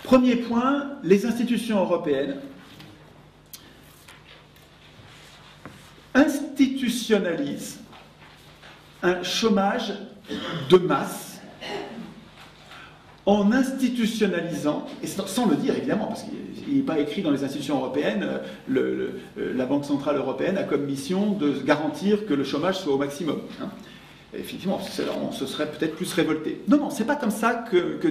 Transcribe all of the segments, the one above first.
Premier point, les institutions européennes institutionnalisent un chômage de masse en institutionnalisant, et sans le dire évidemment, parce qu'il n'est pas écrit dans les institutions européennes, la Banque Centrale Européenne a comme mission de garantir que le chômage soit au maximum. Hein. Effectivement, on se serait peut-être plus révolté. Non, non, c'est pas comme ça que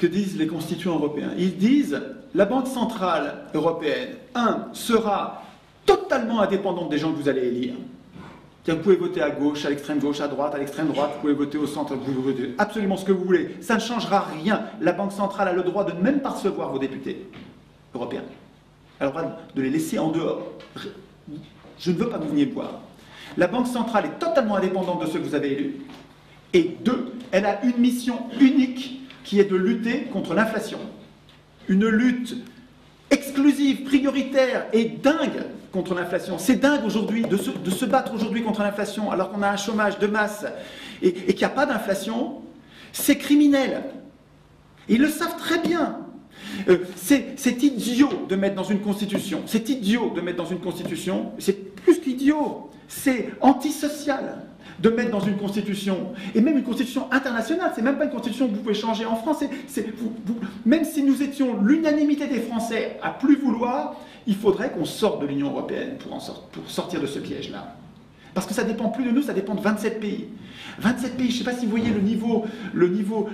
disent les constituants européens. Ils disent, la Banque Centrale Européenne, sera totalement indépendante des gens que vous allez élire. Vous pouvez voter à gauche, à l'extrême gauche, à l'extrême droite, vous pouvez voter au centre, vous pouvez voter absolument ce que vous voulez. Ça ne changera rien. La Banque centrale a le droit de ne même pas recevoir vos députés européens. Elle a le droit de les laisser en dehors. Je ne veux pas que vous veniez me voir. La Banque centrale est totalement indépendante de ceux que vous avez élus. Et deux, elle a une mission unique qui est de lutter contre l'inflation. Une lutte exclusive, prioritaire et dingue contre l'inflation. C'est dingue aujourd'hui de se battre aujourd'hui contre l'inflation alors qu'on a un chômage de masse et qu'il n'y a pas d'inflation. C'est criminel. Ils le savent très bien. C'est idiot de mettre dans une constitution. C'est idiot de mettre dans une constitution. C'est plus qu'idiot. C'est antisocial de mettre dans une constitution, et même une constitution internationale, c'est même pas une constitution que vous pouvez changer en France, même si nous étions l'unanimité des Français à plus vouloir, il faudrait qu'on sorte de l'Union européenne pour sortir de ce piège-là. Parce que ça dépend plus de nous, ça dépend de 27 pays. 27 pays, je ne sais pas si vous voyez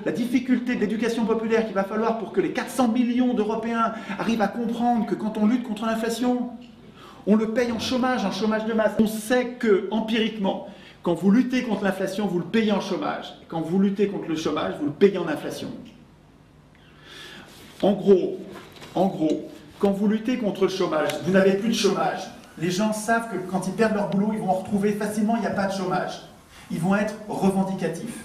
la difficulté de l'éducation populaire qu'il va falloir pour que les 400 millions d'Européens arrivent à comprendre que quand on lutte contre l'inflation, on le paye en chômage de masse. On sait que, empiriquement, quand vous luttez contre l'inflation, vous le payez en chômage. Quand vous luttez contre le chômage, vous le payez en inflation. En gros, quand vous luttez contre le chômage, vous n'avez plus de chômage. Les gens savent que quand ils perdent leur boulot, ils vont en retrouver facilement, il n'y a pas de chômage. Ils vont être revendicatifs.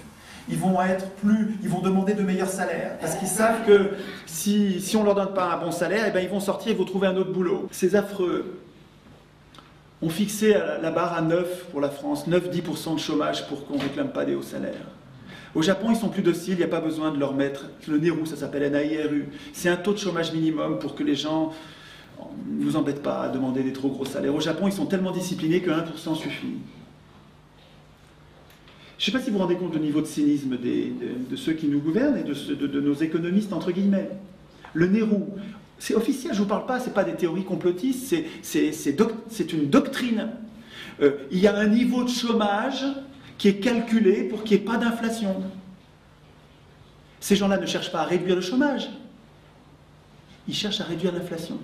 Ils vont demander de meilleurs salaires. Parce qu'ils savent que si on ne leur donne pas un bon salaire, eh bien, ils vont sortir, ils vont trouver un autre boulot. C'est affreux. On fixait la barre à 9 pour la France, 9-10% de chômage pour qu'on ne réclame pas des hauts salaires. Au Japon, ils sont plus dociles, il n'y a pas besoin de leur mettre le NERU, ça s'appelle NAIRU. C'est un taux de chômage minimum pour que les gens ne vous embêtent pas à demander des trop gros salaires. Au Japon, ils sont tellement disciplinés que 1% suffit. Je ne sais pas si vous vous rendez compte du niveau de cynisme de ceux qui nous gouvernent et de nos économistes, entre guillemets. Le NERU, c'est officiel, je ne vous parle pas, ce n'est pas des théories complotistes, c'est une doctrine. Il y a un niveau de chômage qui est calculé pour qu'il n'y ait pas d'inflation. Ces gens-là ne cherchent pas à réduire le chômage, ils cherchent à réduire l'inflation.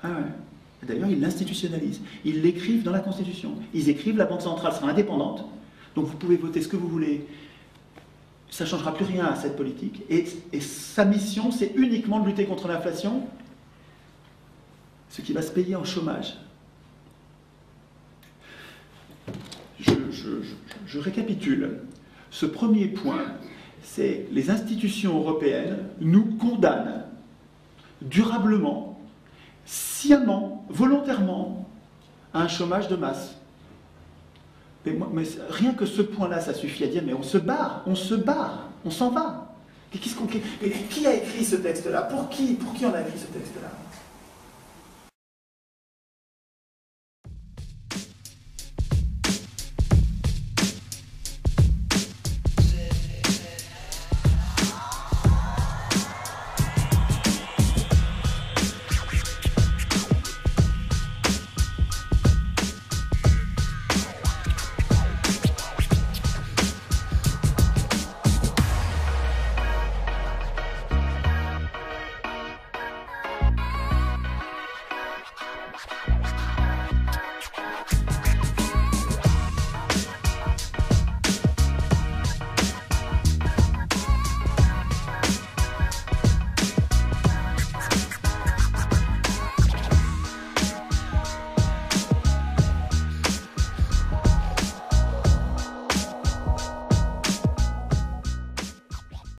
Ah ouais. D'ailleurs, ils l'institutionnalisent. Ils l'écrivent dans la Constitution. Ils écrivent la Banque centrale sera indépendante, donc vous pouvez voter ce que vous voulez. Ça ne changera plus rien à cette politique. Et sa mission, c'est uniquement de lutter contre l'inflation, ce qui va se payer en chômage. Je récapitule. Ce premier point, c'est les institutions européennes nous condamnent durablement, sciemment, volontairement, à un chômage de masse. Mais rien que ce point-là, ça suffit à dire, mais on se barre, on s'en va. Qui a écrit ce texte-là? Pour qui on a écrit ce texte-là?